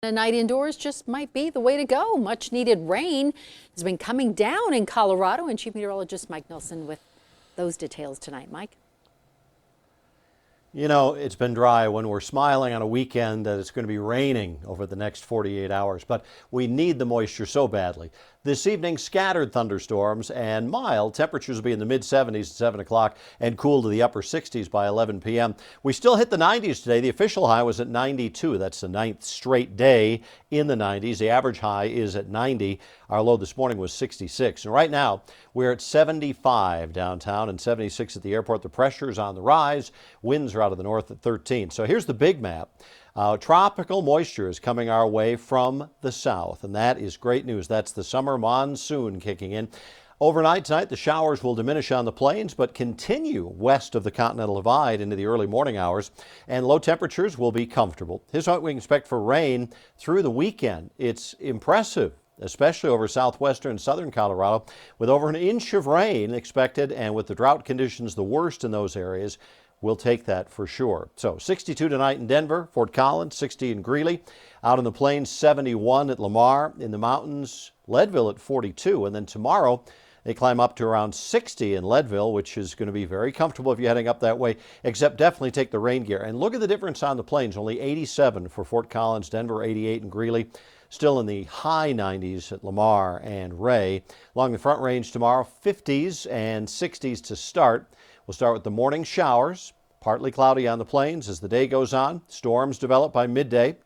A night indoors just might be the way to go. Much needed rain has been coming down in Colorado, and Chief Meteorologist Mike Nelson with those details tonight. Mike? You know, it's been dry when we're smiling on a weekend that it's going to be raining over the next 48 hours, but we need the moisture so badly. This evening, scattered thunderstorms and mild temperatures will be in the mid-70s at 7 o'clock and cool to the upper 60s by 11 p.m. We still hit the 90s today. The official high was at 92. That's the 9th straight day in the 90s. The average high is at 90. Our low this morning was 66. And right now, we're at 75 downtown and 76 at the airport. The pressure is on the rise. Winds are out of the north at 13. So here's the big map. Tropical moisture is coming our way from the south, and that is great news. That's the summer monsoon kicking in. Overnight tonight, the showers will diminish on the plains, but continue west of the Continental Divide into the early morning hours, and low temperatures will be comfortable. Here's what we expect for rain through the weekend. It's impressive, especially over southwestern and southern Colorado, with over an inch of rain expected, and with the drought conditions the worst in those areas. We'll take that for sure. So 62 tonight in Denver, Fort Collins, 60 in Greeley. Out in the plains, 71 at Lamar. In the mountains, Leadville at 42. And then tomorrow, they climb up to around 60 in Leadville, which is going to be very comfortable if you're heading up that way, except definitely take the rain gear. And look at the difference on the plains. Only 87 for Fort Collins, Denver, 88 in Greeley. Still in the high 90s at Lamar and Ray. Along the Front Range tomorrow, 50s and 60s to start. We'll start with the morning showers, partly cloudy on the plains as the day goes on. Storms develop by midday.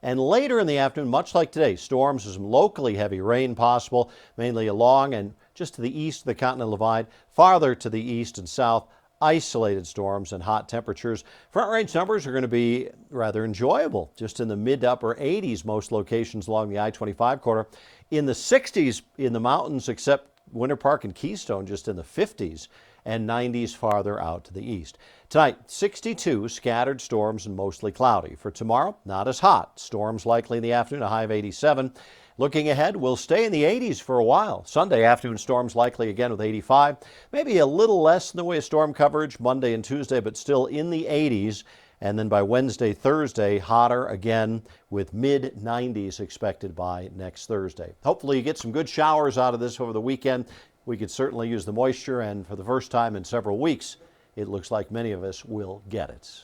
And later in the afternoon, much like today, storms with some locally heavy rain possible, mainly along and just to the east of the Continental Divide. Farther to the east and south, isolated storms and hot temperatures. Front range numbers are going to be rather enjoyable, just in the mid to upper 80s most locations along the I-25 corridor. In the 60s in the mountains, except Winter Park and Keystone, just in the 50s, and 90s farther out to the east. Tonight, 62, scattered storms and mostly cloudy. For tomorrow, not as hot. Storms likely in the afternoon, a high of 87. Looking ahead, we'll stay in the 80s for a while. Sunday afternoon storms likely again with 85. Maybe a little less in the way of storm coverage Monday and Tuesday, but still in the 80s. And then by Wednesday, Thursday, hotter again with mid-90s expected by next Thursday. Hopefully you get some good showers out of this over the weekend. We could certainly use the moisture, and for the first time in several weeks, it looks like many of us will get it.